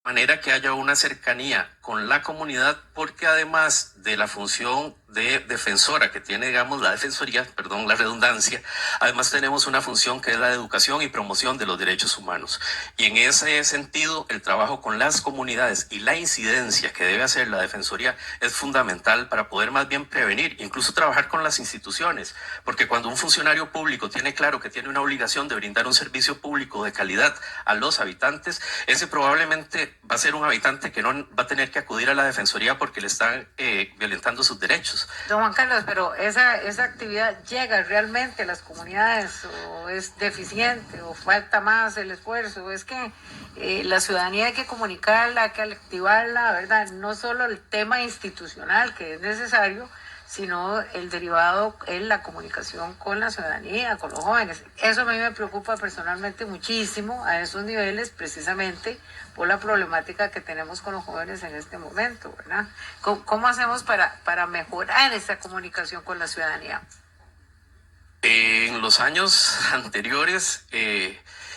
manera que haya una cercanía con la comunidad, porque además de la función de defensora que tiene, digamos, la defensoría, perdón la redundancia, además tenemos una función que es la de educación y promoción de los derechos humanos. Y en ese sentido, el trabajo con las comunidades y la incidencia que debe hacer la defensoría es fundamental para poder más bien prevenir, incluso trabajar con las instituciones, porque cuando un funcionario público tiene claro que tiene una obligación de brindar un servicio público de calidad a los habitantes, ese probablemente va a ser un habitante que no va a tener que acudir a la defensoría porque le están violentando sus derechos. Don Juan Carlos, pero esa actividad llega realmente a las comunidades, o es deficiente, o falta más el esfuerzo. Es que la ciudadanía hay que comunicarla, hay que activarla, ¿verdad? No solo el tema institucional que es necesario, sino el derivado en la comunicación con la ciudadanía, con los jóvenes. Eso a mí me preocupa personalmente muchísimo a esos niveles, precisamente por la problemática que tenemos con los jóvenes en este momento, ¿verdad? ¿Cómo hacemos para mejorar esa comunicación con la ciudadanía? En los años anteriores,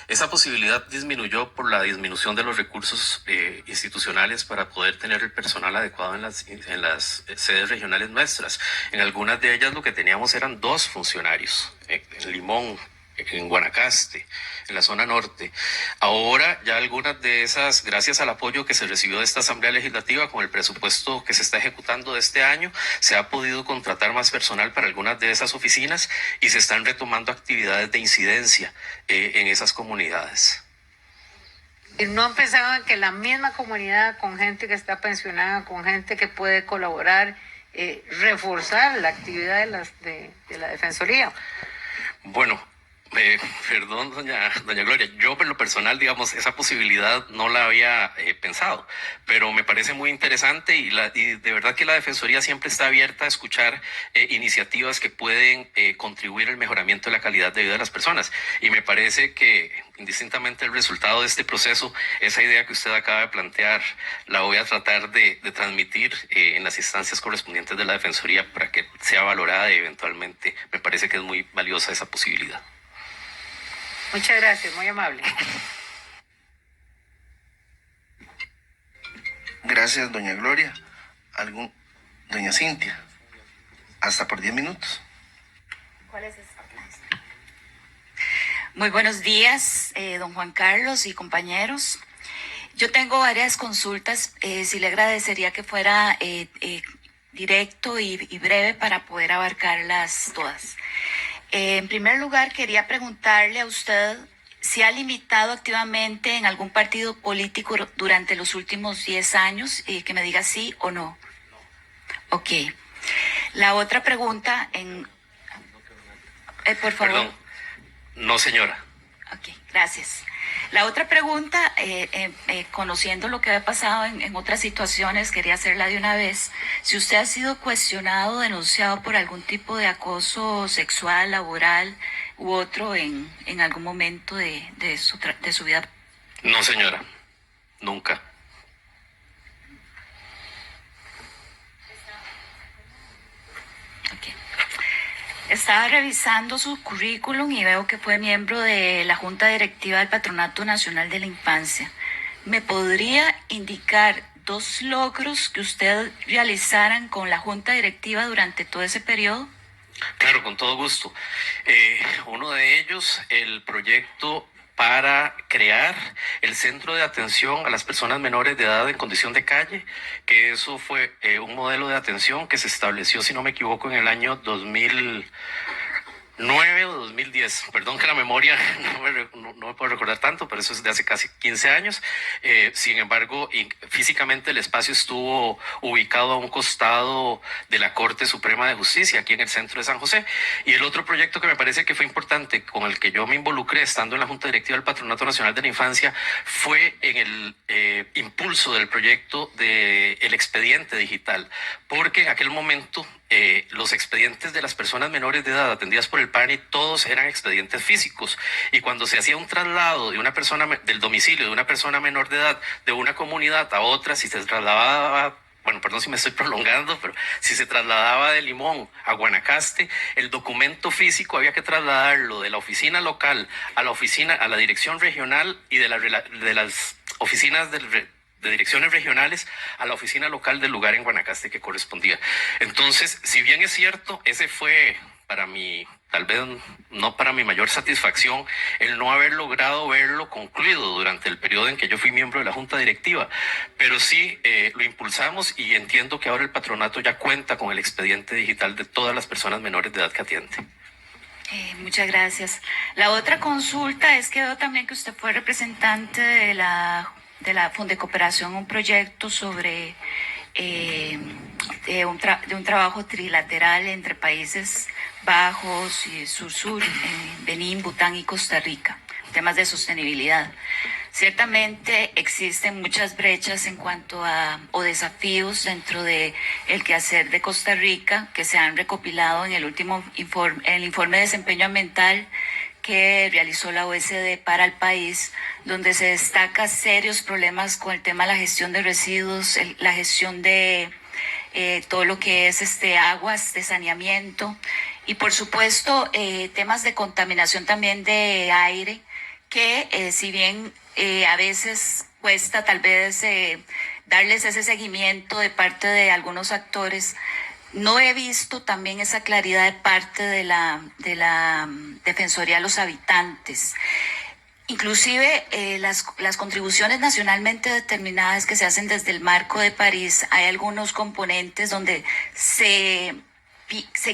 esa posibilidad disminuyó por la disminución de los recursos institucionales para poder tener el personal adecuado en las sedes regionales nuestras. En algunas de ellas lo que teníamos eran 2 funcionarios, en Limón, en Guanacaste, en la zona norte. Ahora ya algunas de esas, gracias al apoyo que se recibió de esta Asamblea Legislativa con el presupuesto que se está ejecutando de este año, se ha podido contratar más personal para algunas de esas oficinas y se están retomando actividades de incidencia en esas comunidades. ¿No han pensado en que la misma comunidad, con gente que está pensionada, con gente que puede colaborar, reforzar la actividad de la Defensoría? Bueno, perdón, doña Gloria, yo por lo personal, digamos, esa posibilidad no la había pensado, pero me parece muy interesante y de verdad que la Defensoría siempre está abierta a escuchar iniciativas que pueden contribuir al mejoramiento de la calidad de vida de las personas. Y me parece que, indistintamente del resultado de este proceso, esa idea que usted acaba de plantear la voy a tratar de transmitir en las instancias correspondientes de la Defensoría para que sea valorada y eventualmente me parece que es muy valiosa esa posibilidad. Muchas gracias, muy amable. Gracias, doña Gloria. Doña Cintia, hasta por 10 minutos. ¿Cuál es esa? Muy buenos días, don Juan Carlos y compañeros. Yo tengo varias consultas. Sí le agradecería que fuera directo y breve para poder abarcarlas todas. En primer lugar, quería preguntarle a usted si ha limitado activamente en algún partido político durante los últimos 10 años, que me diga sí o no. Ok. La otra pregunta, por favor. Perdón. No, señora. Ok, gracias. La otra pregunta, conociendo lo que ha pasado en otras situaciones, quería hacerla de una vez. Si usted ha sido cuestionado, denunciado por algún tipo de acoso sexual, laboral u otro en algún momento de su vida. No, señora. Nunca. Okay. Estaba revisando su currículum y veo que fue miembro de la Junta Directiva del Patronato Nacional de la Infancia. ¿Me podría indicar 2 logros que usted realizaran con la Junta Directiva durante todo ese periodo? Claro, con todo gusto. Uno de ellos, el proyecto para crear el centro de atención a las personas menores de edad en condición de calle, que eso fue un modelo de atención que se estableció, si no me equivoco, en el año 2009 o 2010. Perdón que la memoria no me puedo recordar tanto, pero eso es de hace casi 15 años. Sin embargo, físicamente el espacio estuvo ubicado a un costado de la Corte Suprema de Justicia, aquí en el centro de San José. Y el otro proyecto que me parece que fue importante, con el que yo me involucré estando en la Junta Directiva del Patronato Nacional de la Infancia, fue en el impulso del proyecto del expediente digital, porque en aquel momento los expedientes de las personas menores de edad atendidas por el PANI todos eran expedientes físicos, y cuando se hacía un traslado de una persona del domicilio de una persona menor de edad de una comunidad a otra, si se trasladaba, bueno, perdón si me estoy prolongando, pero si se trasladaba de Limón a Guanacaste, el documento físico había que trasladarlo de la oficina local a la dirección regional y de las oficinas de direcciones regionales a la oficina local del lugar en Guanacaste que correspondía. Entonces, si bien es cierto, ese fue para mí, tal vez no para mi mayor satisfacción, el no haber logrado verlo concluido durante el periodo en que yo fui miembro de la Junta Directiva, pero sí lo impulsamos y entiendo que ahora el patronato ya cuenta con el expediente digital de todas las personas menores de edad que atiende. Muchas gracias. La otra consulta es que veo también que usted fue representante de la Fundecooperación, un proyecto sobre de un trabajo trilateral entre Países Bajos y Sur-Sur, Benín, Bután y Costa Rica, temas de sostenibilidad. Ciertamente existen muchas brechas en cuanto a o desafíos dentro de el quehacer de Costa Rica que se han recopilado en el último informe, el informe de desempeño ambiental que realizó la OSD para el país, donde se destaca serios problemas con el tema de la gestión de residuos, la gestión de todo lo que es aguas de saneamiento y por supuesto temas de contaminación también de aire que si bien a veces cuesta tal vez darles ese seguimiento de parte de algunos actores, no he visto también esa claridad de parte de la Defensoría de los Habitantes. Inclusive las contribuciones nacionalmente determinadas que se hacen desde el Marco de París, hay algunos componentes donde se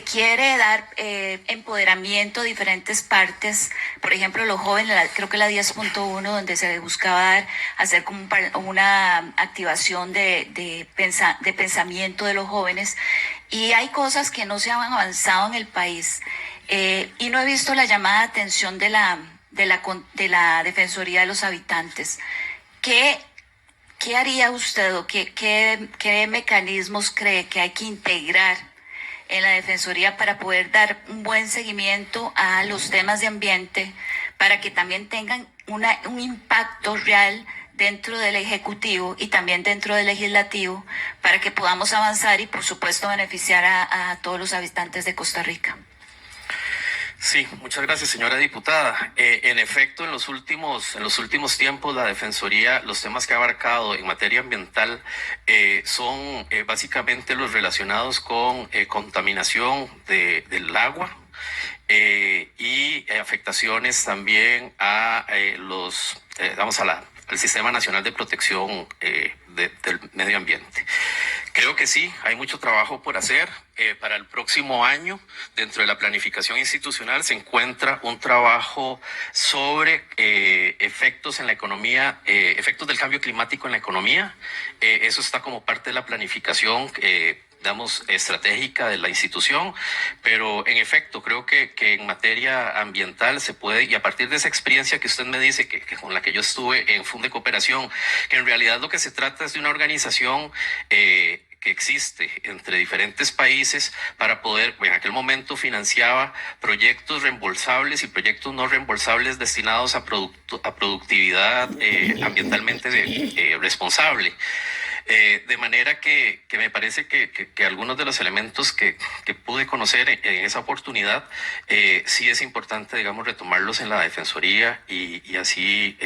quiere dar empoderamiento a diferentes partes, por ejemplo los jóvenes, creo que la 10.1 donde se buscaba hacer como una activación de pensamiento de los jóvenes, y hay cosas que no se han avanzado en el país y no he visto la llamada de atención de la Defensoría de los Habitantes. ¿Qué haría usted o qué mecanismos cree que hay que integrar en la Defensoría para poder dar un buen seguimiento a los temas de ambiente, para que también tengan un impacto real dentro del Ejecutivo y también dentro del Legislativo, para que podamos avanzar y, por supuesto, beneficiar a todos los habitantes de Costa Rica? Sí, muchas gracias, señora diputada. En efecto, en los últimos tiempos, la Defensoría, los temas que ha abarcado en materia ambiental son básicamente los relacionados con contaminación del agua y afectaciones también a al Sistema Nacional de Protección del Medio Ambiente. Creo que sí, hay mucho trabajo por hacer. Para el próximo año, dentro de la planificación institucional, se encuentra un trabajo sobre efectos en la economía, efectos del cambio climático en la economía. Eso está como parte de la planificación estratégica de la institución, pero en efecto creo que en materia ambiental se puede, y a partir de esa experiencia que usted me dice, que con la que yo estuve en Fundecooperación, que en realidad lo que se trata es de una organización que existe entre diferentes países para poder, en aquel momento financiaba proyectos reembolsables y proyectos no reembolsables destinados a productividad ambientalmente responsable. De manera que me parece que algunos de los elementos que pude conocer en esa oportunidad sí es importante, digamos, retomarlos en la Defensoría y así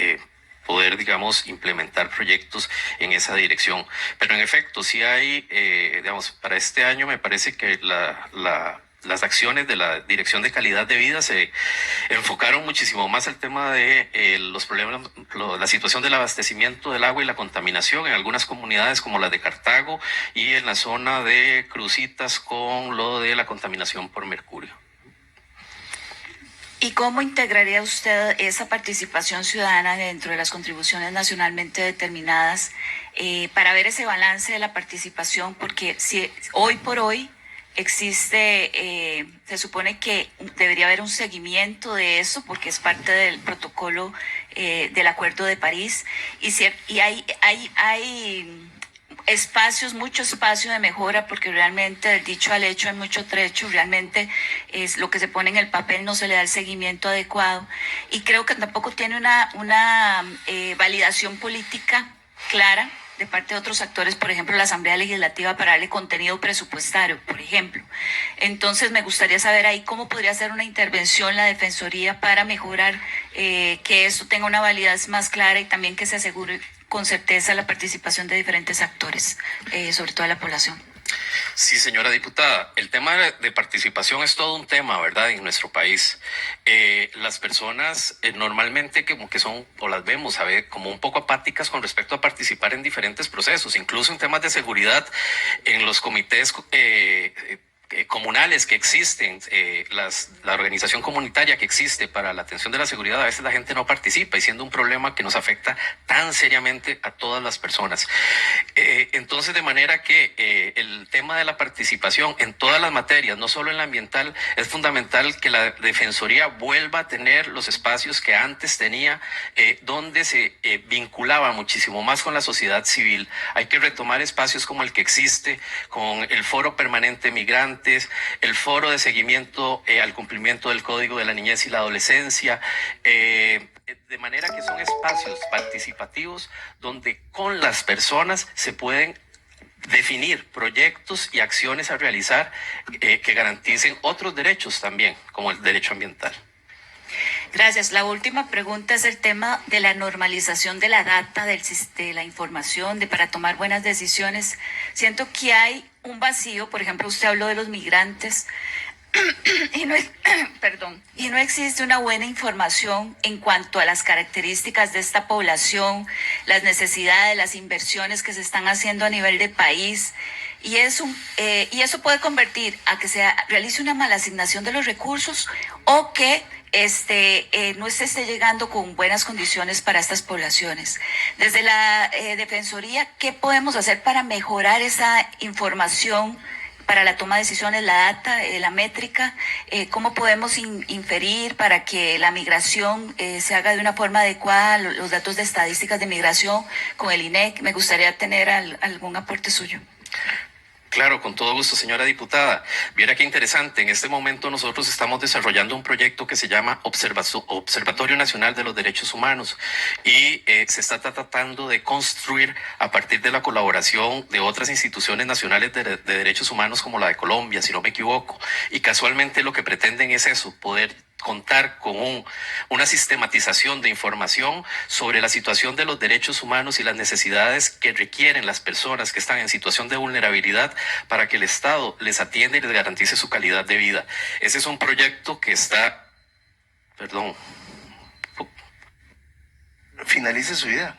poder, digamos, implementar proyectos en esa dirección. Pero en efecto, sí hay, para este año me parece que las acciones de la Dirección de Calidad de Vida se enfocaron muchísimo más al tema de los problemas, la situación del abastecimiento del agua y la contaminación en algunas comunidades como la de Cartago y en la zona de Cruzitas con lo de la contaminación por mercurio. ¿Y cómo integraría usted esa participación ciudadana dentro de las contribuciones nacionalmente determinadas para ver ese balance de la participación? Porque si hoy por hoy existe, se supone que debería haber un seguimiento de eso porque es parte del protocolo del Acuerdo de París y hay mucho espacio de mejora, porque realmente del dicho al hecho hay mucho trecho, realmente es lo que se pone en el papel, no se le da el seguimiento adecuado y creo que tampoco tiene una validación política clara de parte de otros actores, por ejemplo la Asamblea Legislativa, para darle contenido presupuestario, por ejemplo. Entonces me gustaría saber ahí cómo podría ser una intervención la Defensoría para mejorar que esto tenga una validez más clara y también que se asegure con certeza la participación de diferentes actores, sobre todo de la población. Sí, señora diputada, el tema de participación es todo un tema, ¿verdad? En nuestro país. Las personas normalmente como que son, o las vemos, ¿sabe? Como un poco apáticas con respecto a participar en diferentes procesos, incluso en temas de seguridad, en los comités comunales que existen, la organización comunitaria que existe para la atención de la seguridad, a veces la gente no participa y siendo un problema que nos afecta tan seriamente a todas las personas. Entonces, de manera que el tema de la participación en todas las materias, no solo en la ambiental, es fundamental que la Defensoría vuelva a tener los espacios que antes tenía, donde se vinculaba muchísimo más con la sociedad civil. Hay que retomar espacios como el que existe, con el Foro Permanente Migrante, el foro de seguimiento al cumplimiento del Código de la Niñez y la Adolescencia, de manera que son espacios participativos donde con las personas se pueden definir proyectos y acciones a realizar que garanticen otros derechos también, como el derecho ambiental. Gracias. La última pregunta es el tema de la normalización de la data, de la información, para tomar buenas decisiones. Siento que hay un vacío, por ejemplo, usted habló de los migrantes, y no existe una buena información en cuanto a las características de esta población, las necesidades, las inversiones que se están haciendo a nivel de país. Y eso puede convertir a que se realice una mala asignación de los recursos o que no se esté llegando con buenas condiciones para estas poblaciones. Desde la Defensoría, ¿qué podemos hacer para mejorar esa información para la toma de decisiones, la data, la métrica? ¿Cómo podemos inferir para que la migración se haga de una forma adecuada, los datos de estadísticas de migración con el INEC? Me gustaría tener algún aporte suyo. Claro, con todo gusto, señora diputada. Viera qué interesante. En este momento nosotros estamos desarrollando un proyecto que se llama Observatorio Nacional de los Derechos Humanos y se está tratando de construir a partir de la colaboración de otras instituciones nacionales de derechos humanos como la de Colombia, si no me equivoco. Y casualmente lo que pretenden es eso, poder contar con una sistematización de información sobre la situación de los derechos humanos y las necesidades que requieren las personas que están en situación de vulnerabilidad para que el Estado les atienda y les garantice su calidad de vida. Ese es un proyecto que está... Perdón. Finalice su idea.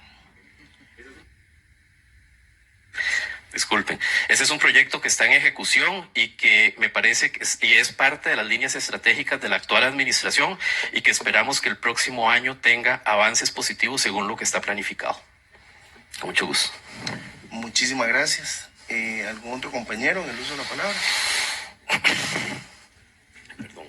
Disculpen, ese es un proyecto que está en ejecución y que me parece que es parte de las líneas estratégicas de la actual administración y que esperamos que el próximo año tenga avances positivos según lo que está planificado. Con mucho gusto. Muchísimas gracias. ¿Algún otro compañero en el uso de la palabra? Perdón.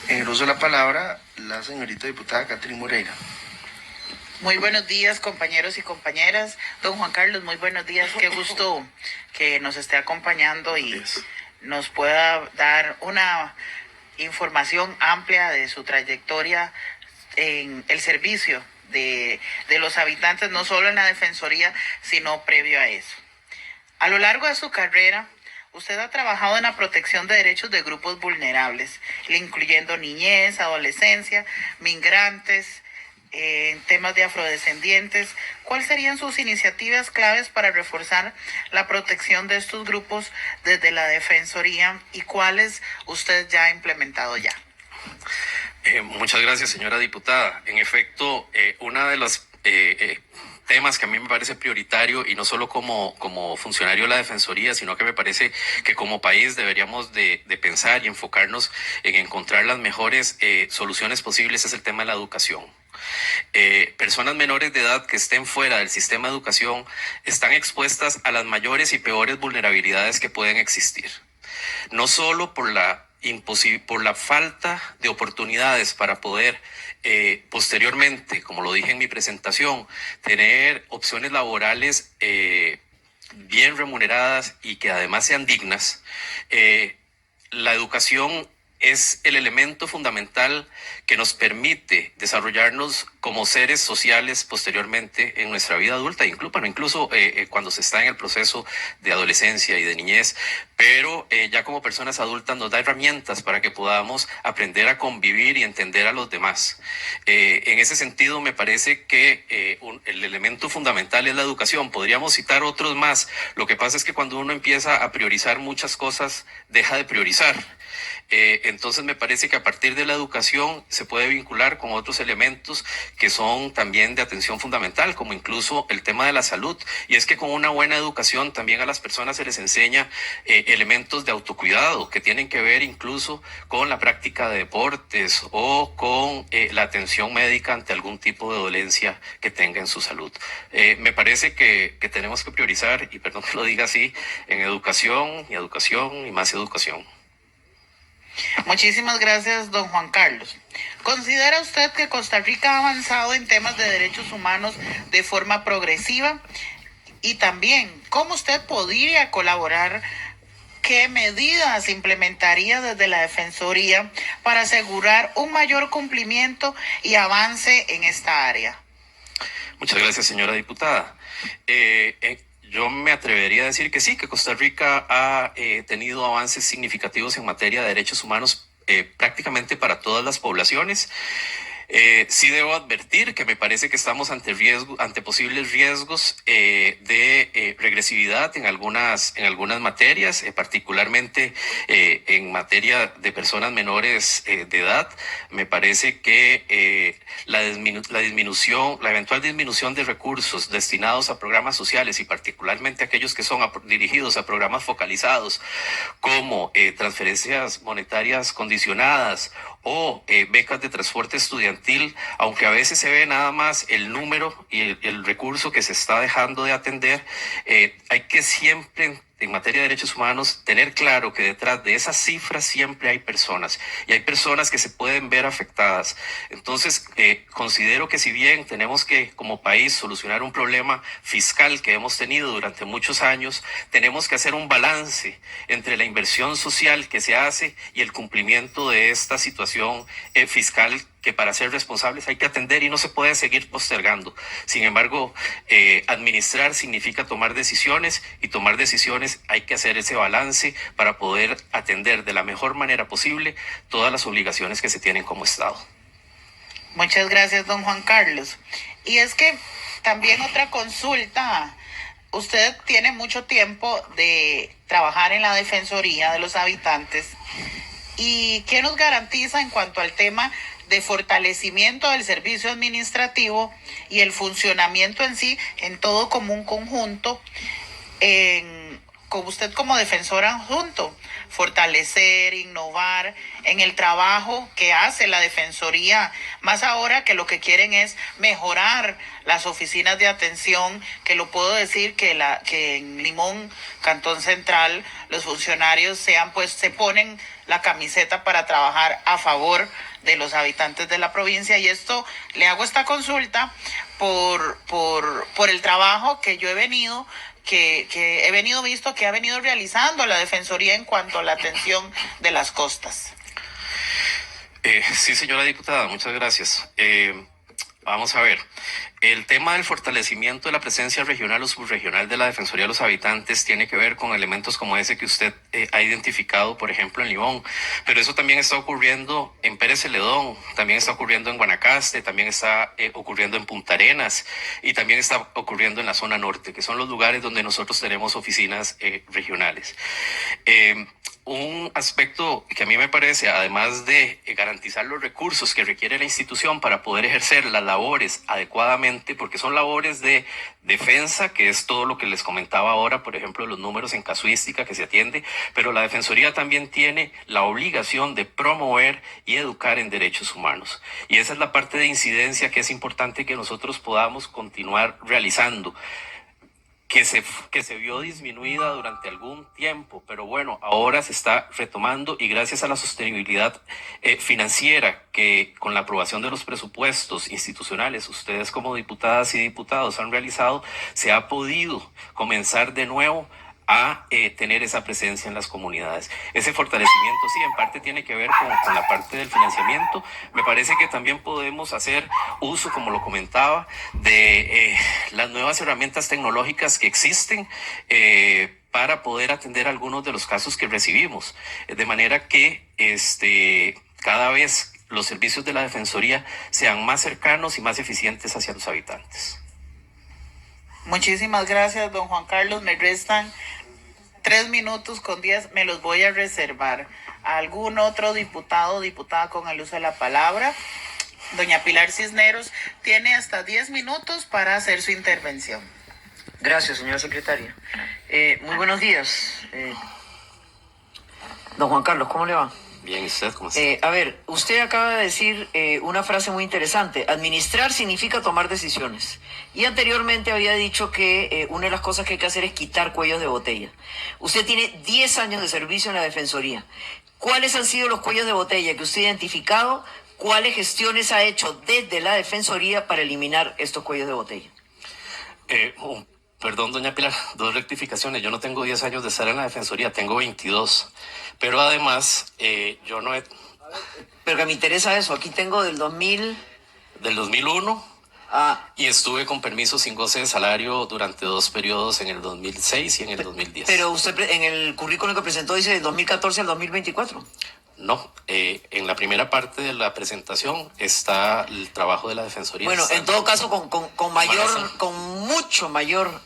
En el uso de la palabra, la señorita diputada Catherine Moreira. Muy buenos días, compañeros y compañeras. Don Juan Carlos, muy buenos días. Qué gusto que nos esté acompañando y nos pueda dar una información amplia de su trayectoria en el servicio de los habitantes, no solo en la Defensoría, sino previo a eso. A lo largo de su carrera, usted ha trabajado en la protección de derechos de grupos vulnerables, incluyendo niñez, adolescencia, migrantes, temas de afrodescendientes. ¿Cuáles serían sus iniciativas claves para reforzar la protección de estos grupos desde la Defensoría y cuáles usted ya ha implementado ya? Muchas gracias, señora diputada. En efecto, una de las temas que a mí me parece prioritario, y no solo como funcionario de la Defensoría, sino que me parece que como país deberíamos de pensar y enfocarnos en encontrar las mejores soluciones posibles, es el tema de la educación. Personas menores de edad que estén fuera del sistema de educación están expuestas a las mayores y peores vulnerabilidades que pueden existir. No solo por la falta de oportunidades para poder posteriormente, como lo dije en mi presentación, tener opciones laborales bien remuneradas y que además sean dignas. La educación es el elemento fundamental que nos permite desarrollarnos como seres sociales posteriormente en nuestra vida adulta, incluso cuando se está en el proceso de adolescencia y de niñez, pero ya como personas adultas nos da herramientas para que podamos aprender a convivir y entender a los demás. En ese sentido, me parece que el elemento fundamental es la educación. Podríamos citar otros más. Lo que pasa es que cuando uno empieza a priorizar muchas cosas, deja de priorizar. Entonces me parece que a partir de la educación se puede vincular con otros elementos que son también de atención fundamental, como incluso el tema de la salud. Y es que con una buena educación también a las personas se les enseña elementos de autocuidado que tienen que ver incluso con la práctica de deportes o con la atención médica ante algún tipo de dolencia que tenga en su salud. Me parece que tenemos que priorizar, y perdón que lo diga así, en educación y más educación. Muchísimas gracias, don Juan Carlos. ¿Considera usted que Costa Rica ha avanzado en temas de derechos humanos de forma progresiva? Y también, ¿cómo usted podría colaborar? ¿Qué medidas implementaría desde la Defensoría para asegurar un mayor cumplimiento y avance en esta área? Muchas gracias, señora diputada. Yo me atrevería a decir que sí, que Costa Rica ha tenido avances significativos en materia de derechos humanos prácticamente para todas las poblaciones. Sí debo advertir que me parece que estamos ante posibles riesgos de regresividad en algunas materias, particularmente en materia de personas menores de edad. Me parece que la eventual disminución de recursos destinados a programas sociales y particularmente aquellos que son dirigidos a programas focalizados como transferencias monetarias condicionadas o becas de transporte estudiantil, aunque a veces se ve nada más el número y el recurso que se está dejando de atender, hay que siempre, en materia de derechos humanos, tener claro que detrás de esas cifras siempre hay personas, y hay personas que se pueden ver afectadas. Entonces, considero que si bien tenemos que, como país, solucionar un problema fiscal que hemos tenido durante muchos años, tenemos que hacer un balance entre la inversión social que se hace y el cumplimiento de esta situación fiscal que para ser responsables hay que atender y no se puede seguir postergando. Sin embargo, administrar significa tomar decisiones, y tomar decisiones hay que hacer ese balance para poder atender de la mejor manera posible todas las obligaciones que se tienen como Estado. Muchas gracias, don Juan Carlos. Y es que también otra consulta. Usted tiene mucho tiempo de trabajar en la Defensoría de los Habitantes. ¿Y qué nos garantiza en cuanto al tema de fortalecimiento del servicio administrativo y el funcionamiento en sí, en todo como un conjunto, con usted como defensora junto, fortalecer, innovar en el trabajo que hace la Defensoría, más ahora que lo que quieren es mejorar las oficinas de atención, que lo puedo decir que en Limón, Cantón Central, los funcionarios se ponen la camiseta para trabajar a favor de los habitantes de la provincia. Y esto, le hago esta consulta por el trabajo que yo he venido visto que ha venido realizando la Defensoría en cuanto a la atención de las costas. Sí, señora diputada, muchas gracias. Vamos a ver, el tema del fortalecimiento de la presencia regional o subregional de la Defensoría de los Habitantes tiene que ver con elementos como ese que usted ha identificado, por ejemplo, en Limón, pero eso también está ocurriendo en Pérez Celedón, también está ocurriendo en Guanacaste, también está ocurriendo en Punta Arenas y también está ocurriendo en la zona norte, que son los lugares donde nosotros tenemos oficinas regionales. Un aspecto que a mí me parece, además de garantizar los recursos que requiere la institución para poder ejercer las labores adecuadamente, porque son labores de defensa, que es todo lo que les comentaba ahora, por ejemplo, los números en casuística que se atiende, pero la Defensoría también tiene la obligación de promover y educar en derechos humanos. Y esa es la parte de incidencia que es importante que nosotros podamos continuar realizando, que se vio disminuida durante algún tiempo, pero bueno, ahora se está retomando, y gracias a la sostenibilidad financiera que con la aprobación de los presupuestos institucionales ustedes como diputadas y diputados han realizado, se ha podido comenzar de nuevo a tener esa presencia en las comunidades. Ese fortalecimiento sí, en parte tiene que ver con la parte del financiamiento. Me parece que también podemos hacer uso, como lo comentaba, de las nuevas herramientas tecnológicas que existen para poder atender algunos de los casos que recibimos. De manera que cada vez los servicios de la Defensoría sean más cercanos y más eficientes hacia los habitantes. Muchísimas gracias, don Juan Carlos. Me restan 3 minutos con 10, me los voy a reservar. ¿Algún otro diputado o diputada con el uso de la palabra? Doña Pilar Cisneros tiene hasta 10 minutos para hacer su intervención. Gracias, señora secretaria. Muy buenos días. Don Juan Carlos, ¿cómo le va? Bien, ¿y usted cómo está? A ver, usted acaba de decir una frase muy interesante. Administrar significa tomar decisiones. Y anteriormente había dicho que una de las cosas que hay que hacer es quitar cuellos de botella. Usted tiene 10 años de servicio en la Defensoría. ¿Cuáles han sido los cuellos de botella que usted ha identificado? ¿Cuáles gestiones ha hecho desde la Defensoría para eliminar estos cuellos de botella? Perdón, doña Pilar, 2 rectificaciones. Yo no tengo 10 años de estar en la Defensoría, tengo 22. Pero además, yo no he... Pero que me interesa eso. Aquí tengo del 2000... Del 2001, y estuve con permiso sin goce de salario durante 2 periodos, en el 2006 y en el 2010. Pero usted en el currículum que presentó dice del 2014 al 2024. No, en la primera parte de la presentación está el trabajo de la Defensoría. Bueno, en todo caso, con mucho mayor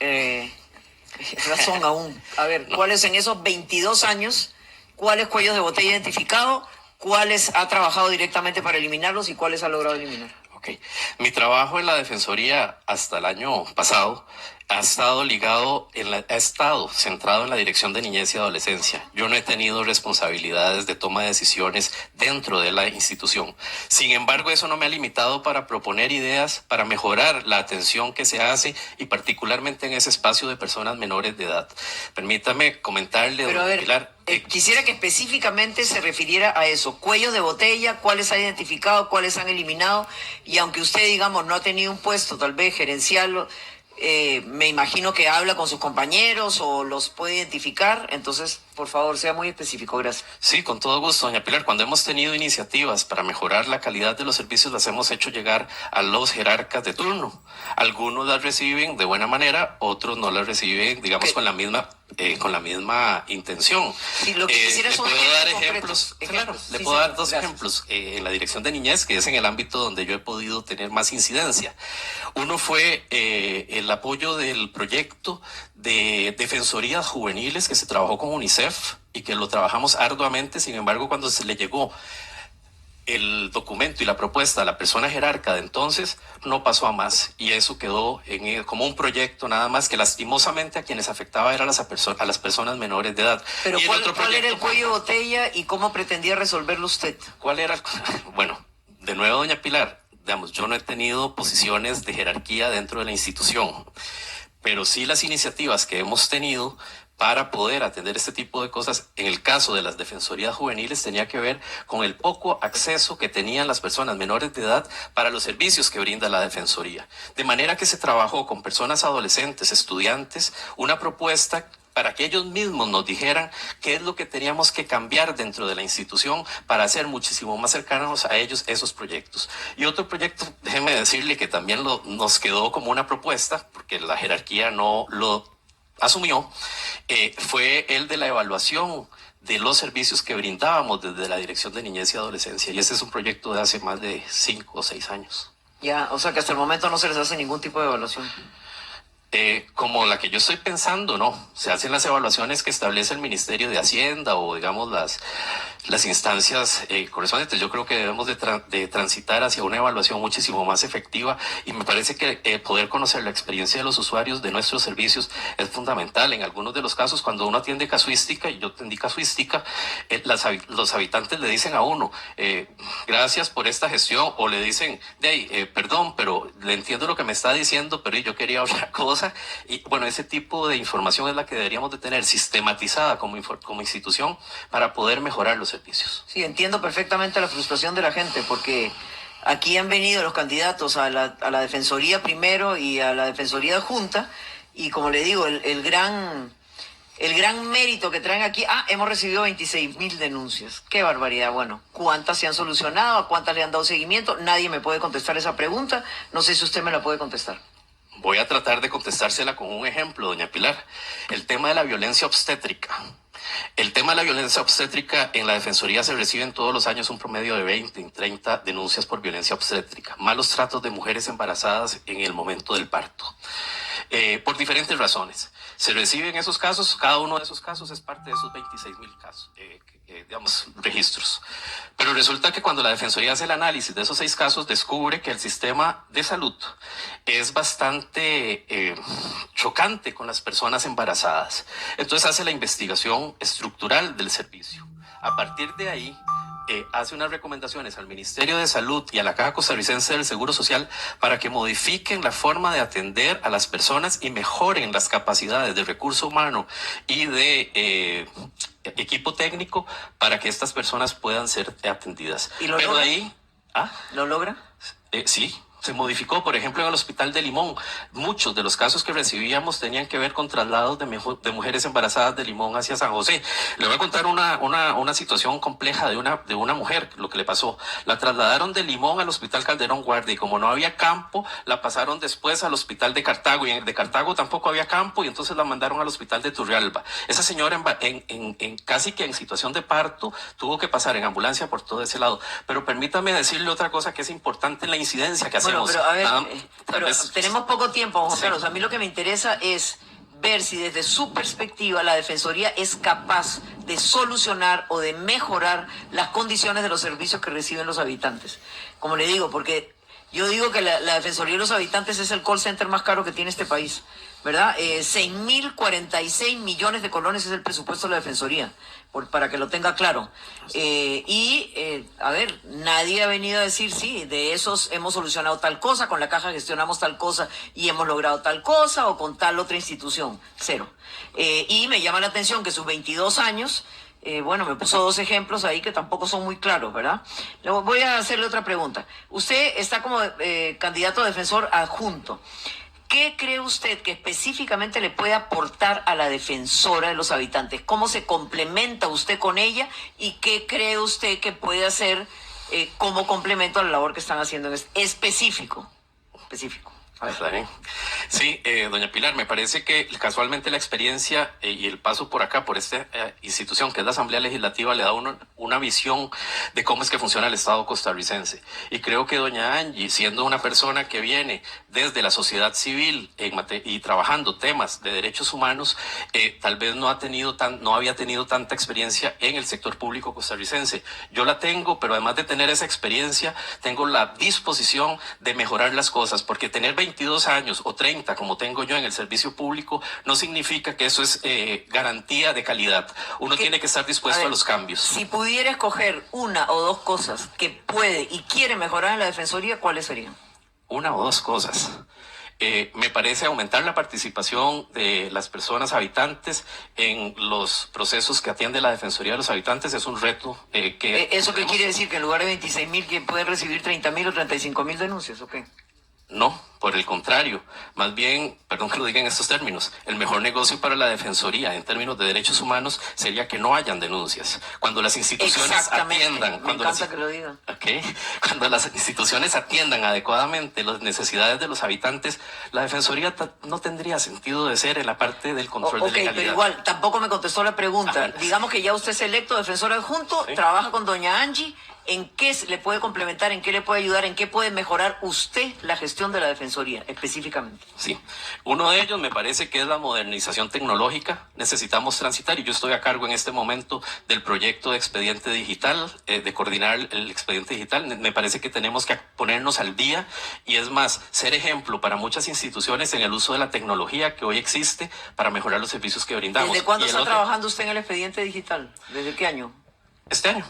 razón aún. A ver, ¿cuáles en esos 22 años, cuáles cuellos de botella ha identificado, cuáles ha trabajado directamente para eliminarlos y cuáles ha logrado eliminar? Ok. Mi trabajo en la Defensoría hasta el año pasado ha estado centrado en la Dirección de Niñez y Adolescencia. Yo no he tenido responsabilidades de toma de decisiones dentro de la institución. Sin embargo, eso no me ha limitado para proponer ideas para mejorar la atención que se hace, y particularmente en ese espacio de personas menores de edad. Permítame comentarle, Pero a ver, Pilar, quisiera que específicamente se refiriera a eso. Cuellos de botella, cuáles ha identificado, cuáles han eliminado. Y aunque usted, digamos, no ha tenido un puesto tal vez gerencial, me imagino que habla con sus compañeros o los puede identificar. Entonces, por favor, sea muy específico. Gracias. Sí, con todo gusto, doña Pilar. Cuando hemos tenido iniciativas para mejorar la calidad de los servicios, las hemos hecho llegar a los jerarcas de turno. Algunos las reciben de buena manera, otros no las reciben, digamos, con la misma intención. Sí, lo que quisiera le son puedo dar ejemplos. Claro, le Sí, puedo dar 2 gracias. ejemplos. En la Dirección de Niñez, que es en el ámbito donde yo he podido tener más incidencia. Uno fue el apoyo del proyecto de defensorías juveniles que se trabajó con UNICEF y que lo trabajamos arduamente. Sin embargo, cuando se le llegó el documento y la propuesta a la persona jerarca de entonces, no pasó a más, y eso quedó como un proyecto nada más, que lastimosamente a quienes afectaba eran a las personas menores de edad. Pero Y el ¿cuál otro era el proyecto, cuello de botella y cómo pretendía resolverlo usted? ¿cuál era? Bueno, de nuevo, doña Pilar, digamos, yo no he tenido posiciones de jerarquía dentro de la institución, pero sí las iniciativas que hemos tenido para poder atender este tipo de cosas, en el caso de las defensorías juveniles, tenía que ver con el poco acceso que tenían las personas menores de edad para los servicios que brinda la Defensoría. De manera que se trabajó con personas adolescentes, estudiantes, una propuesta para que ellos mismos nos dijeran qué es lo que teníamos que cambiar dentro de la institución para hacer muchísimo más cercanos a ellos esos proyectos. Y otro proyecto, déjeme decirle que también nos quedó como una propuesta, porque la jerarquía no lo asumió, fue el de la evaluación de los servicios que brindábamos desde la Dirección de Niñez y Adolescencia. Y ese es un proyecto de hace más de 5 o 6 años. Ya, o sea que hasta el momento no se les hace ningún tipo de evaluación. Como la que yo estoy pensando, no. Se hacen las evaluaciones que establece el Ministerio de Hacienda o, digamos, las instancias correspondientes. Yo creo que debemos de transitar hacia una evaluación muchísimo más efectiva, y me parece que poder conocer la experiencia de los usuarios de nuestros servicios es fundamental. En algunos de los casos, cuando uno atiende casuística, y yo atendí casuística, los habitantes le dicen a uno, gracias por esta gestión, o le dicen, perdón, pero le entiendo lo que me está diciendo, pero yo quería otra cosa. Y bueno, ese tipo de información es la que deberíamos de tener sistematizada como institución para poder mejorar los servicios. Sí, entiendo perfectamente la frustración de la gente, porque aquí han venido los candidatos a la Defensoría primero y a la Defensoría Junta, y como le digo, el gran El gran mérito que traen aquí, hemos recibido 26,000 denuncias. Qué barbaridad. Bueno, ¿cuántas se han solucionado? ¿A cuántas le han dado seguimiento? Nadie me puede contestar esa pregunta. No sé si usted me la puede contestar. Voy a tratar de contestársela con un ejemplo, doña Pilar. El tema de la violencia obstétrica. El tema de la violencia obstétrica en la Defensoría se reciben todos los años un promedio de 20 y 30 denuncias por violencia obstétrica. Malos tratos de mujeres embarazadas en el momento del parto. Por diferentes razones. Se reciben esos casos, cada uno de esos casos es parte de esos 26,000 casos, registros. Pero resulta que cuando la Defensoría hace el análisis de esos 6 casos, descubre que el sistema de salud es bastante chocante con las personas embarazadas. Entonces hace la investigación estructural del servicio. A partir de ahí, hace unas recomendaciones al Ministerio de Salud y a la Caja Costarricense del Seguro Social para que modifiquen la forma de atender a las personas y mejoren las capacidades de recurso humano y de equipo técnico para que estas personas puedan ser atendidas. ¿Y lo Pero logra? de ahí, ¿Lo logra? sí. Se modificó, por ejemplo, en el Hospital de Limón. Muchos de los casos que recibíamos tenían que ver con traslados de mujeres embarazadas de Limón hacia San José. Le voy a contar una situación compleja de una mujer, lo que le pasó. La trasladaron de Limón al Hospital Calderón Guardia y como no había campo, la pasaron después al Hospital de Cartago y en el de Cartago tampoco había campo y entonces la mandaron al Hospital de Turrialba. Esa señora en casi que en situación de parto tuvo que pasar en ambulancia por todo ese lado. Pero permítame decirle otra cosa que es importante en la incidencia que hacemos. Pero a ver, Tal vez- tenemos poco tiempo, Juan Sí. Carlos. A mí lo que me interesa es ver si desde su perspectiva la Defensoría es capaz de solucionar o de mejorar las condiciones de los servicios que reciben los habitantes. Como le digo, porque yo digo que la Defensoría de los Habitantes es el call center más caro que tiene este país, ¿verdad? 6,046 millones de colones es el presupuesto de la Defensoría, para que lo tenga claro. A ver, nadie ha venido a decir, sí, de esos hemos solucionado tal cosa, con la caja gestionamos tal cosa y hemos logrado tal cosa, o con tal otra institución. Cero. Y me llama la atención que sus 22 años... me puso 2 ejemplos ahí que tampoco son muy claros, ¿verdad? Luego voy a hacerle otra pregunta. Usted está como candidato a defensor adjunto. ¿Qué cree usted que específicamente le puede aportar a la defensora de los habitantes? ¿Cómo se complementa usted con ella? ¿Y qué cree usted que puede hacer como complemento a la labor que están haciendo en específico? A ver. Está bien. Sí, doña Pilar, me parece que casualmente la experiencia y el paso por acá, por esta institución que es la Asamblea Legislativa, le da una visión de cómo es que funciona el Estado costarricense. Y creo que doña Angie, siendo una persona que viene desde la sociedad civil y trabajando temas de derechos humanos, tal vez no había tenido tanta experiencia en el sector público costarricense. Yo la tengo, pero además de tener esa experiencia, tengo la disposición de mejorar las cosas, porque tener 22 años o 30 como tengo yo en el servicio público no significa que eso es garantía de calidad. Uno tiene que estar dispuesto a los cambios. Si pudiera escoger una o 2 cosas que puede y quiere mejorar en la Defensoría, ¿cuáles serían? Una o 2 cosas. Me parece aumentar la participación de las personas habitantes en los procesos que atiende la Defensoría de los Habitantes. Es un reto que... ¿Eso qué quiere decir? ¿Que en lugar de 26,000 que pueden recibir 30,000 o 35,000 denuncias? ¿O qué? No, por el contrario, más bien, perdón que lo diga en estos términos, el mejor negocio para la Defensoría en términos de derechos humanos sería que no hayan denuncias. Cuando las instituciones atiendan, me encanta que lo diga. Cuando las instituciones atiendan adecuadamente las necesidades de los habitantes, la Defensoría no tendría sentido de ser en la parte del control de legalidad. Pero igual, tampoco me contestó la pregunta. Ajá. Digamos que ya usted es electo defensor adjunto, Sí. trabaja con doña Angie. ¿En qué le puede complementar, en qué le puede ayudar, en qué puede mejorar usted la gestión de la Defensoría específicamente? Sí, uno de ellos me parece que es la modernización tecnológica. Necesitamos transitar y yo estoy a cargo en este momento del proyecto de expediente digital, de coordinar el expediente digital. Me parece que tenemos que ponernos al día y es más, ser ejemplo para muchas instituciones en el uso de la tecnología que hoy existe para mejorar los servicios que brindamos. ¿Desde cuándo Y el está otro, trabajando usted en el expediente digital? ¿Desde qué año? este año.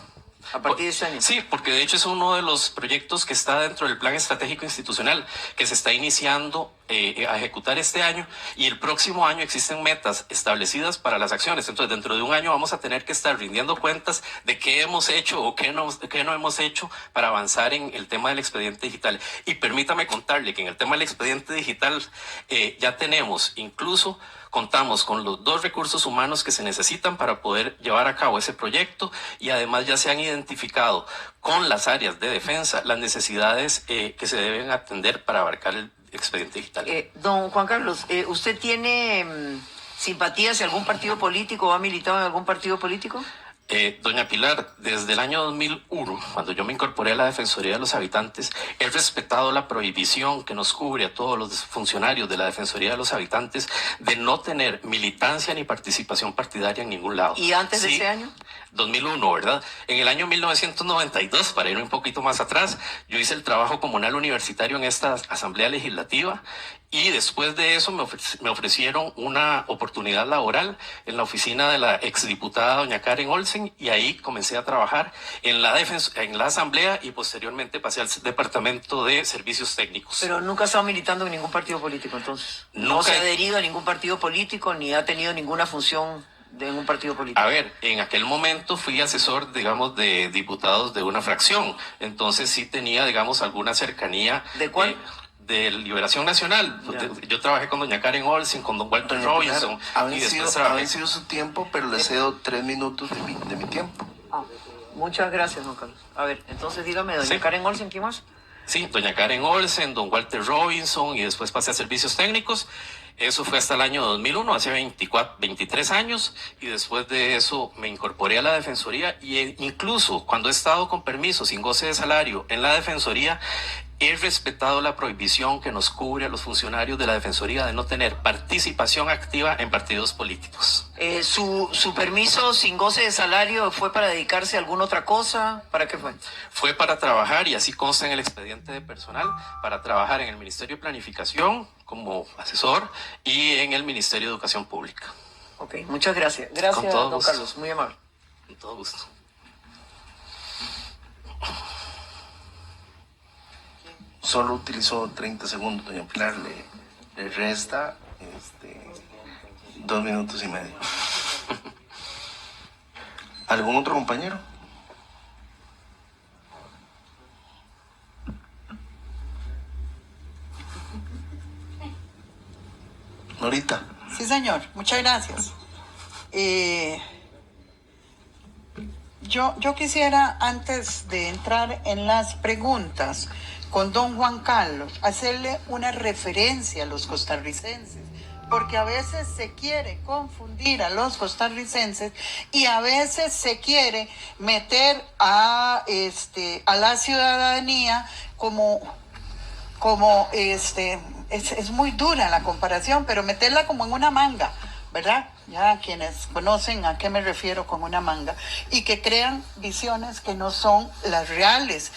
A partir de este año. Sí, porque de hecho es uno de los proyectos que está dentro del Plan Estratégico Institucional que se está iniciando a ejecutar este año y el próximo año existen metas establecidas para las acciones. Entonces, dentro de un año vamos a tener que estar rindiendo cuentas de qué hemos hecho o qué no hemos hecho para avanzar en el tema del expediente digital. Y permítame contarle que en el tema del expediente digital ya tenemos incluso contamos con los 2 recursos humanos que se necesitan para poder llevar a cabo ese proyecto y además ya se han identificado con las áreas de defensa las necesidades que se deben atender para abarcar el expediente digital. Don Juan Carlos, ¿usted tiene simpatías en algún partido político o ha militado en algún partido político? Doña Pilar, desde el año 2001, cuando yo me incorporé a la Defensoría de los Habitantes, he respetado la prohibición que nos cubre a todos los funcionarios de la Defensoría de los Habitantes de no tener militancia ni participación partidaria en ningún lado. ¿Y antes de ese año? 2001, ¿verdad? En el año 1992, para ir un poquito más atrás, yo hice el trabajo comunal universitario en esta Asamblea Legislativa y después de eso me ofrecieron una oportunidad laboral en la oficina de la exdiputada doña Karen Olsen y ahí comencé a trabajar en la Asamblea y posteriormente pasé al Departamento de Servicios Técnicos. Pero nunca ha estado militando en ningún partido político, entonces. No se ha adherido a ningún partido político ni ha tenido ninguna función de un partido político. A ver, en aquel momento fui asesor, digamos, de diputados de una fracción. Entonces sí tenía, digamos, alguna cercanía. ¿De cuál? De Liberación Nacional. Yo trabajé con doña Karen Olsen, con don Walter Robinson. Ha vencido su tiempo, pero le cedo 3 minutos de mi tiempo. Muchas gracias, don Carlos. A ver, entonces dígame, doña Karen Olsen, ¿quién más? Sí, doña Karen Olsen, don Walter Robinson y después pasé a Servicios Técnicos. Eso fue hasta el año 2001, hace 23 años, y después de eso me incorporé a la Defensoría y incluso cuando he estado con permiso sin goce de salario en la Defensoría, he respetado la prohibición que nos cubre a los funcionarios de la Defensoría de no tener participación activa en partidos políticos. ¿Su permiso sin goce de salario fue para dedicarse a alguna otra cosa? ¿Para qué fue? Fue para trabajar, y así consta en el expediente de personal, para trabajar en el Ministerio de Planificación como asesor y en el Ministerio de Educación Pública. Ok, muchas gracias. Gracias, don Carlos, muy amable. Con todo gusto. Solo utilizó 30 segundos, doña Pilar. Le resta 2 minutos y medio. ¿Algún otro compañero? Norita. Sí, señor. Muchas gracias. Yo quisiera, antes de entrar en las preguntas con don Juan Carlos, hacerle una referencia a los costarricenses, porque a veces se quiere confundir a los costarricenses y a veces se quiere meter a la ciudadanía es muy dura la comparación, pero meterla como en una manga, ¿verdad? Ya quienes conocen a qué me refiero con una manga, y que crean visiones que no son las reales.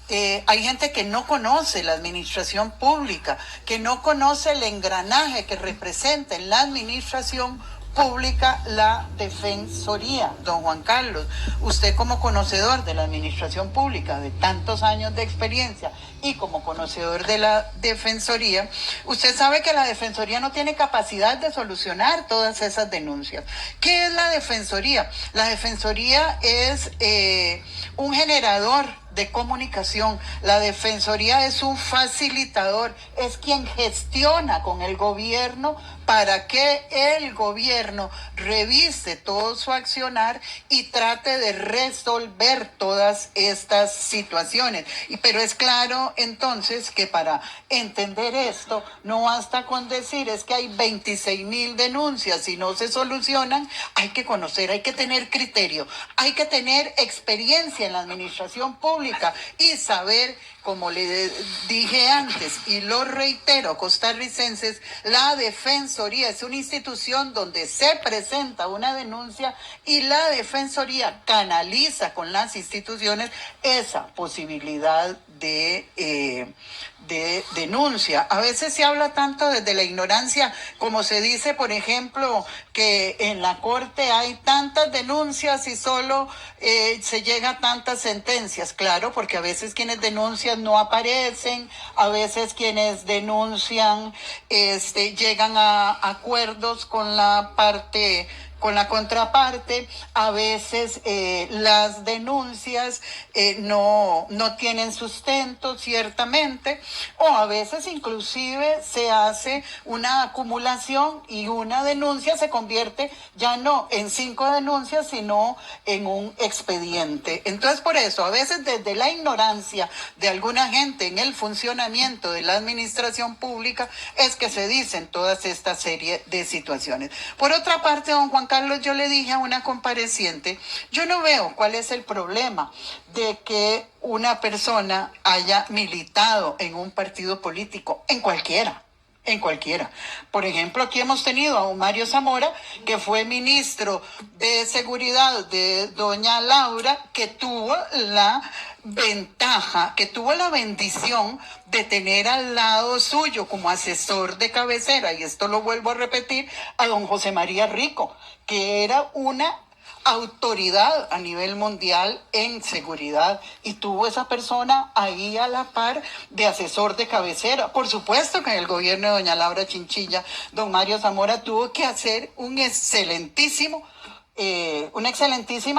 Hay gente que no conoce la administración pública, que no conoce el engranaje que representa en la administración pública la Defensoría. Don Juan Carlos, usted como conocedor de la administración pública, de tantos años de experiencia y como conocedor de la Defensoría, usted sabe que la Defensoría no tiene capacidad de solucionar todas esas denuncias. ¿Qué es la Defensoría? La Defensoría es un generador de comunicación. La Defensoría es un facilitador, es quien gestiona con el gobierno para que el gobierno revise todo su accionar y trate de resolver todas estas situaciones. Pero es claro entonces que para entender esto no basta con decir es que hay 26,000 denuncias y no se solucionan. Hay que conocer, hay que tener criterio, hay que tener experiencia en la administración pública y saber, como le dije antes y lo reitero, costarricenses, la Defensoría es una institución donde se presenta una denuncia y la Defensoría canaliza con las instituciones esa posibilidad de denuncia. A veces se habla tanto desde la ignorancia, como se dice, por ejemplo, que en la corte hay tantas denuncias y solo se llega a tantas sentencias. Claro, porque a veces quienes denuncian no aparecen, a veces quienes denuncian llegan a acuerdos con la parte con la contraparte, a veces las denuncias no tienen sustento, ciertamente, o a veces inclusive se hace una acumulación y una denuncia se convierte ya no en 5 denuncias, sino en un expediente. Entonces, por eso, a veces desde la ignorancia de alguna gente en el funcionamiento de la administración pública es que se dicen todas esta serie de situaciones. Por otra parte, don Juan Carlos, yo le dije a una compareciente, yo no veo cuál es el problema de que una persona haya militado en un partido político, en cualquiera. Por ejemplo, aquí hemos tenido a don Mario Zamora, que fue ministro de Seguridad de doña Laura, que tuvo la ventaja, que tuvo la bendición de tener al lado suyo como asesor de cabecera, y esto lo vuelvo a repetir, a don José María Rico, que era una autoridad a nivel mundial en seguridad, y tuvo esa persona ahí a la par de asesor de cabecera. Por supuesto que en el gobierno de doña Laura Chinchilla, don Mario Zamora tuvo que hacer una excelentísima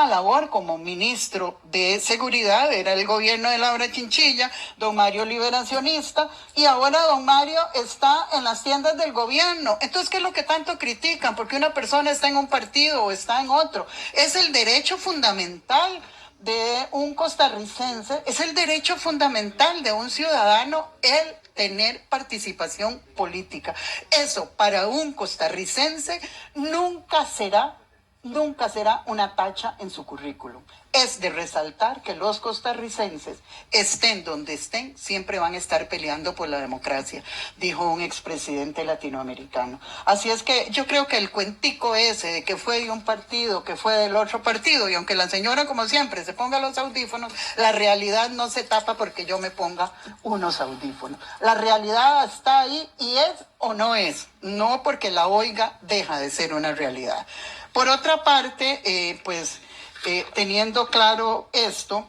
labor como ministro de seguridad. Era el gobierno de Laura Chinchilla, don Mario liberacionista, y ahora don Mario está en las tiendas del gobierno. Entonces, ¿qué es lo que tanto critican? Porque una persona está en un partido o está en otro. Es el derecho fundamental de un costarricense, es el derecho fundamental de un ciudadano el tener participación política. Eso para un costarricense nunca será una tacha en su currículum. Es de resaltar que los costarricenses, estén donde estén, siempre van a estar peleando por la democracia, dijo un expresidente latinoamericano. Así es que yo creo que el cuentico ese de que fue de un partido, que fue del otro partido, y aunque la señora, como siempre, se ponga los audífonos, la realidad no se tapa porque yo me ponga unos audífonos. La realidad está ahí, y es o no es, no porque la oiga deja de ser una realidad. Por otra parte, teniendo claro esto,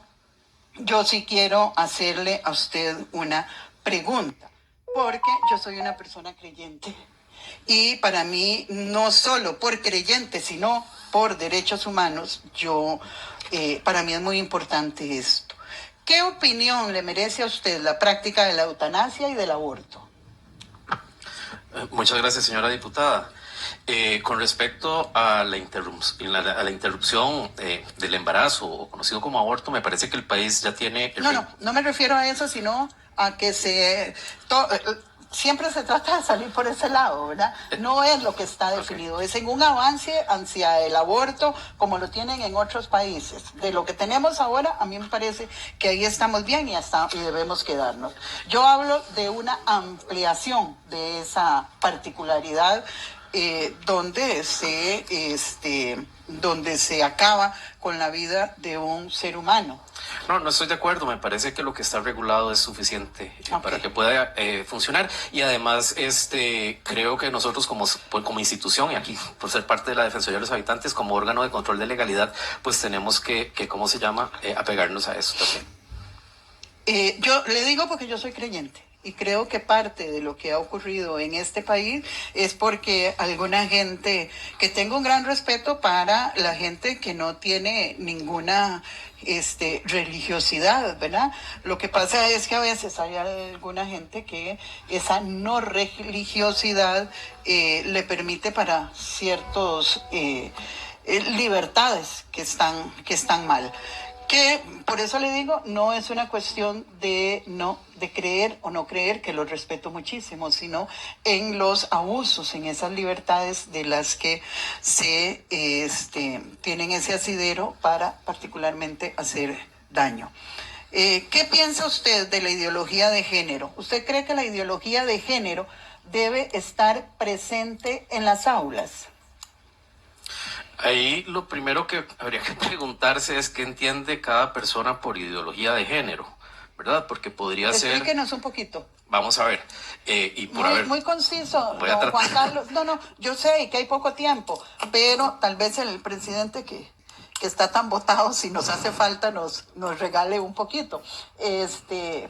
yo sí quiero hacerle a usted una pregunta, porque yo soy una persona creyente, y para mí, no solo por creyente, sino por derechos humanos, para mí es muy importante esto. ¿Qué opinión le merece a usted la práctica de la eutanasia y del aborto? Muchas gracias, señora diputada. Con respecto a la interrupción del embarazo, o conocido como aborto, me parece que el país ya tiene... No me refiero a eso, sino a que siempre se trata de salir por ese lado, ¿verdad? No es lo que está definido, es en un avance hacia el aborto como lo tienen en otros países. De lo que tenemos ahora, a mí me parece que ahí estamos bien y debemos quedarnos. Yo hablo de una ampliación de esa particularidad, donde se acaba con la vida de un ser humano. No estoy de acuerdo. Me parece que lo que está regulado es suficiente para que pueda funcionar. Y además, creo que nosotros como institución, y aquí por ser parte de la Defensoría de los Habitantes, como órgano de control de legalidad, pues tenemos que apegarnos a eso también. Yo le digo porque yo soy creyente. Y creo que parte de lo que ha ocurrido en este país es porque alguna gente, que tengo un gran respeto para la gente que no tiene ninguna religiosidad, ¿verdad? Lo que pasa es que a veces hay alguna gente que esa no religiosidad le permite para ciertos libertades que están mal. Que por eso le digo, no es una cuestión de creer o no creer, que lo respeto muchísimo, sino en los abusos, en esas libertades de las que se tienen ese asidero para particularmente hacer daño. ¿Qué piensa usted de la ideología de género? ¿Usted cree que la ideología de género debe estar presente en las aulas? Ahí lo primero que habría que preguntarse es qué entiende cada persona por ideología de género, ¿verdad? Porque podría ser... Explíquenos un poquito. Vamos a ver. Muy conciso, don Juan Carlos. No, yo sé que hay poco tiempo, pero tal vez el presidente que que está tan votado, si nos hace falta nos regale un poquito.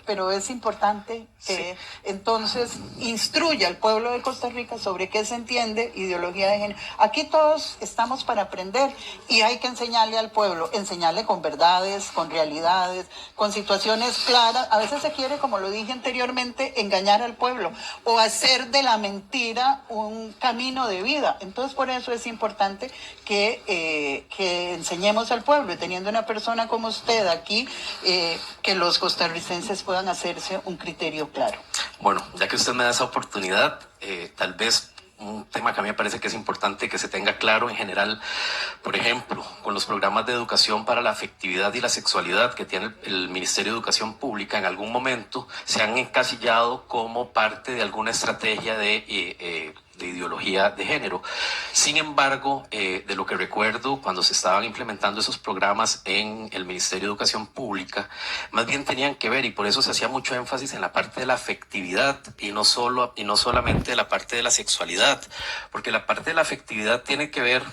Pero es importante que entonces instruya al pueblo de Costa Rica sobre qué se entiende ideología de género. Aquí todos estamos para aprender y hay que enseñarle al pueblo, enseñarle con verdades, con realidades, con situaciones claras. A veces se quiere, como lo dije anteriormente, engañar al pueblo o hacer de la mentira un camino de vida. Entonces por eso es importante que enseñemos al pueblo, y teniendo una persona como usted aquí, que los costarricenses puedan hacerse un criterio claro. Bueno, ya que usted me da esa oportunidad, tal vez un tema que a mí me parece que es importante que se tenga claro en general, por ejemplo, con los programas de educación para la afectividad y la sexualidad que tiene el Ministerio de Educación Pública, en algún momento se han encasillado como parte de alguna estrategia de ideología de género. Sin embargo, de lo que recuerdo, cuando se estaban implementando esos programas en el Ministerio de Educación Pública, más bien tenían que ver, y por eso se hacía mucho énfasis en la parte de la afectividad y no solamente la parte de la sexualidad, porque la parte de la afectividad tiene que ver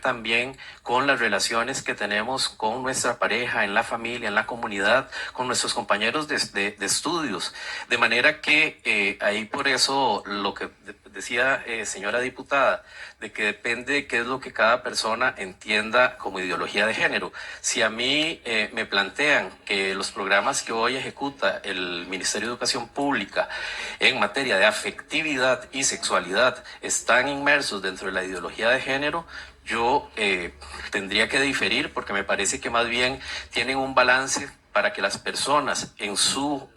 también con las relaciones que tenemos con nuestra pareja, en la familia, en la comunidad, con nuestros compañeros de estudios. De manera que ahí por eso lo que decía señora diputada, de que depende de qué es lo que cada persona entienda como ideología de género. Si a mí me plantean que los programas que hoy ejecuta el Ministerio de Educación Pública en materia de afectividad y sexualidad están inmersos dentro de la ideología de género, yo tendría que diferir, porque me parece que más bien tienen un balance para que las personas en su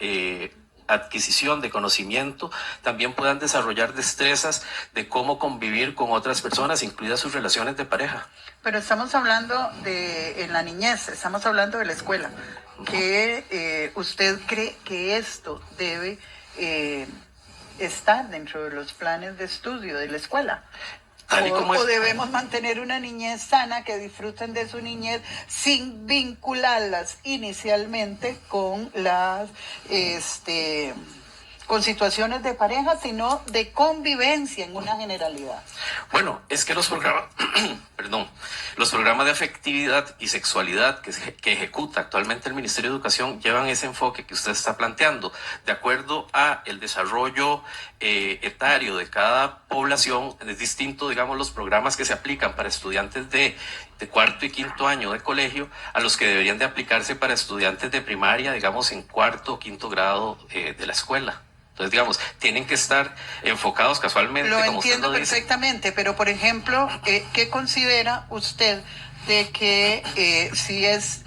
adquisición de conocimiento también puedan desarrollar destrezas de cómo convivir con otras personas, incluidas sus relaciones de pareja. Pero estamos hablando en la niñez, estamos hablando de la escuela. ¿Que usted cree que esto debe estar dentro de los planes de estudio de la escuela? O debemos mantener una niñez sana, que disfruten de su niñez sin vincularlas inicialmente con con situaciones de pareja, sino de convivencia en una generalidad? Bueno, es que los programas, los programas de afectividad y sexualidad que ejecuta actualmente el Ministerio de Educación llevan ese enfoque que usted está planteando, de acuerdo a el desarrollo etario de cada población. Es distinto, digamos, los programas que se aplican para estudiantes de cuarto y quinto año de colegio a los que deberían de aplicarse para estudiantes de primaria, digamos, en cuarto o quinto grado de la escuela. Entonces, digamos, tienen que estar enfocados casualmente. Lo entiendo perfectamente, pero por ejemplo, ¿qué considera usted de que si es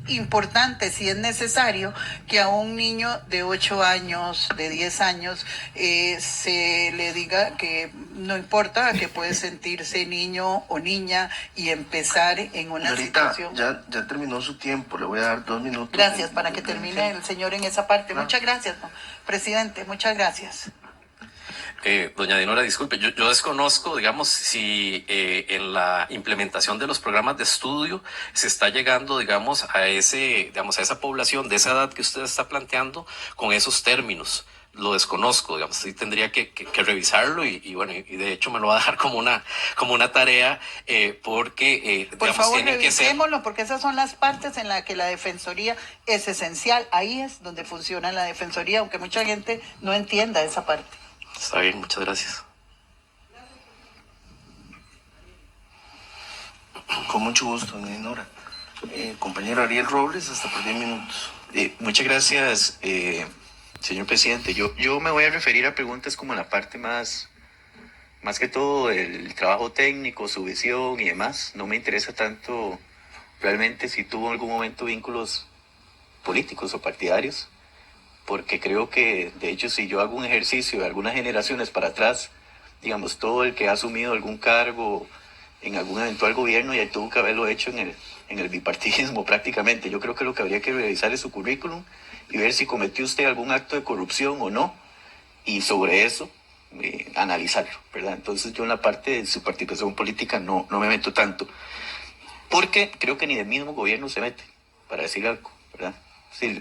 importante, si es necesario que a un niño de 8 años, de 10 años, se le diga que no importa, que puede sentirse niño o niña y empezar en una situación? Ya terminó su tiempo, le voy a dar 2 minutos. Gracias, para que termine el señor en esa parte. Muchas gracias, presidente, muchas gracias. Doña Dinora, disculpe, yo desconozco, digamos, si en la implementación de los programas de estudio se está llegando, digamos, a esa población de esa edad que usted está planteando con esos términos. Lo desconozco, digamos, sí tendría que revisarlo y bueno, y de hecho me lo va a dejar como una tarea, porque por digamos, favor, tienen que ser... revisémoslo, porque esas son las partes en las que la Defensoría es esencial. Ahí es donde funciona la Defensoría, aunque mucha gente no entienda esa parte. Está bien, muchas gracias. Con mucho gusto, doña Nora. Compañero Ariel Robles, hasta por 10 minutos. Muchas gracias, señor presidente. Yo me voy a referir a preguntas como la parte más que todo el trabajo técnico, su visión y demás. No me interesa tanto realmente si tuvo en algún momento vínculos políticos o partidarios, porque creo que, de hecho, si yo hago un ejercicio de algunas generaciones para atrás, digamos, todo el que ha asumido algún cargo en algún eventual gobierno ya tuvo que haberlo hecho en el bipartidismo prácticamente. Yo creo que lo que habría que revisar es su currículum y ver si cometió usted algún acto de corrupción o no, y sobre eso analizarlo, ¿verdad? Entonces yo en la parte de su participación política no me meto tanto, porque creo que ni del mismo gobierno se mete, para decir algo, ¿verdad?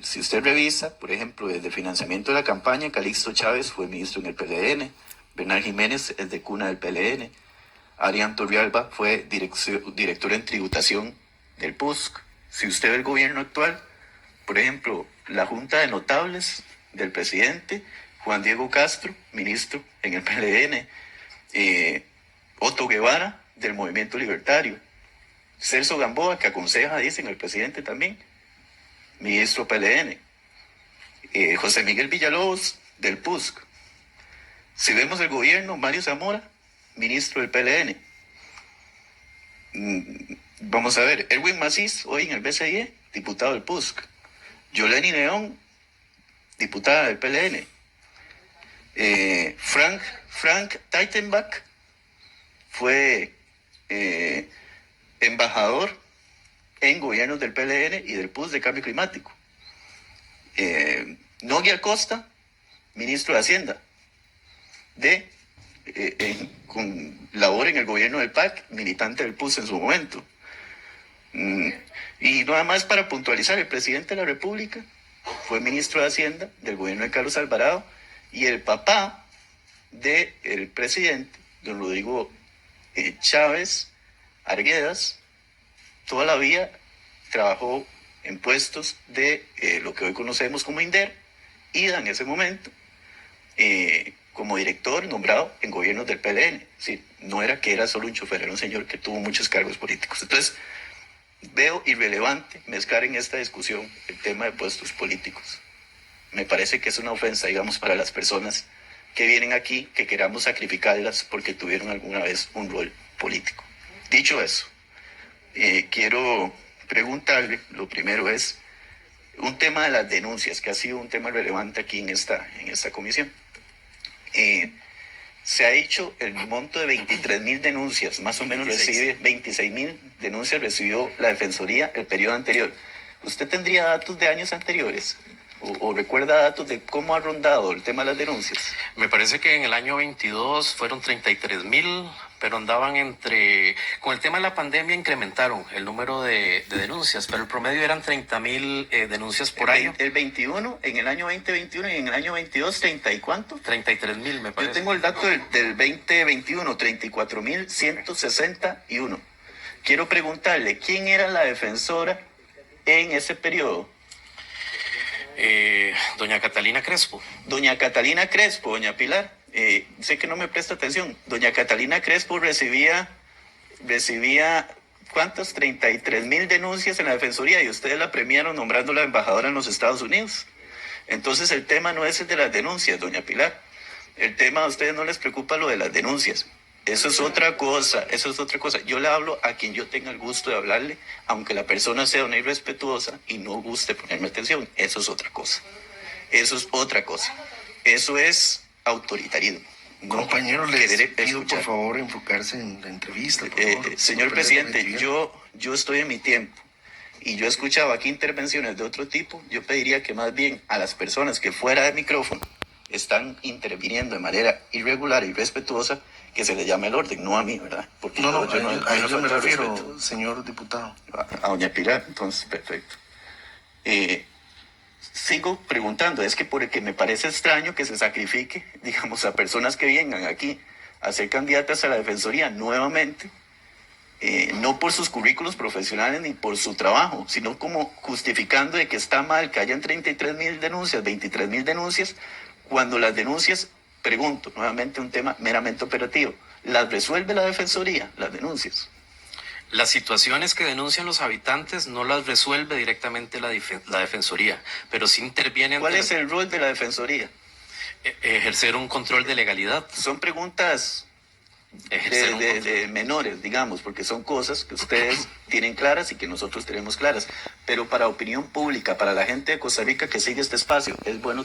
Si usted revisa, por ejemplo, desde financiamiento de la campaña, Calixto Chávez fue ministro en el PLN, Bernal Jiménez es de cuna del PLN, Arián Torrealba fue director en tributación del PUSC. Si usted ve el gobierno actual, por ejemplo, la Junta de Notables del presidente, Juan Diego Castro, ministro en el PLN, Otto Guevara, del Movimiento Libertario, Celso Gamboa, que aconseja, dicen, el presidente también, ministro PLN, José Miguel Villalobos, del PUSC. Si vemos el gobierno, Mario Zamora, ministro del PLN. Vamos a ver, Erwin Macís, hoy en el BCIE, diputado del PUSC. Yoleni León, diputada del PLN. Frank Taitenbach fue embajador en gobiernos del PLN y del PUSC de Cambio Climático. Nogui Acosta, ministro de Hacienda, con labor en el gobierno del PAC, militante del PUSC en su momento. Y nada más para puntualizar, el presidente de la República fue ministro de Hacienda del gobierno de Carlos Alvarado, y el papá del presidente, don Rodrigo Chávez Arguedas, toda la vida trabajó en puestos de lo que hoy conocemos como INDER, IDA en ese momento, como director nombrado en gobiernos del PLN. Sí, no era que era solo un chofer, era un señor que tuvo muchos cargos políticos. Entonces, veo irrelevante mezclar en esta discusión el tema de puestos políticos. Me parece que es una ofensa, digamos, para las personas que vienen aquí, que queramos sacrificarlas porque tuvieron alguna vez un rol político. Dicho eso, quiero preguntarle, lo primero es un tema de las denuncias, que ha sido un tema relevante aquí en esta comisión. Se ha hecho el monto de 23,000 denuncias, más o menos 26,000 denuncias recibió la Defensoría el periodo anterior. ¿Usted tendría datos de años anteriores? ¿O recuerda datos de cómo ha rondado el tema de las denuncias? Me parece que en el año 22 fueron 33,000, pero andaban con el tema de la pandemia incrementaron el número de denuncias, pero el promedio eran 30,000 denuncias por año. El 21, en el año 2021 y en el año 22, ¿30 y cuánto? 33,000 me parece. Yo tengo el dato del 2021, 34,161. Quiero preguntarle, ¿quién era la defensora en ese periodo? Doña Catalina Crespo. Doña Catalina Crespo, doña Pilar, sé que no me presta atención. Doña Catalina Crespo recibía ¿cuántas? 33,000 denuncias en la Defensoría, y ustedes la premiaron nombrándola embajadora en los Estados Unidos. Entonces el tema no es el de las denuncias, doña Pilar. El tema a ustedes no les preocupa lo de las denuncias. Eso es otra cosa. Yo le hablo a quien yo tenga el gusto de hablarle, aunque la persona sea una irrespetuosa y no guste ponerme atención. Eso es otra cosa. Eso es autoritarismo. Compañeros, les pido por favor enfocarse en la entrevista. Señor presidente, yo estoy en mi tiempo y yo he escuchado aquí intervenciones de otro tipo. Yo pediría que más bien a las personas que fuera de micrófono están interviniendo de manera irregular y irrespetuosa, que se le llame el orden, no a mí, ¿verdad? Porque a eso me refiero, respeto. señor diputado. A doña Pilar, entonces, perfecto. Sigo preguntando, es que porque me parece extraño que se sacrifique, digamos, a personas que vengan aquí a ser candidatas a la Defensoría nuevamente, no por sus currículos profesionales ni por su trabajo, sino como justificando de que está mal que hayan 33,000 denuncias, 23,000 denuncias, cuando las denuncias, pregunto nuevamente un tema meramente operativo, ¿las resuelve la Defensoría, las denuncias? Las situaciones que denuncian los habitantes no las resuelve directamente la Defensoría, pero sí interviene... ¿Cuál es el rol de la Defensoría? Ejercer un control de legalidad. Son preguntas de menores, digamos, porque son cosas que ustedes tienen claras y que nosotros tenemos claras, pero para opinión pública, para la gente de Costa Rica que sigue este espacio, es bueno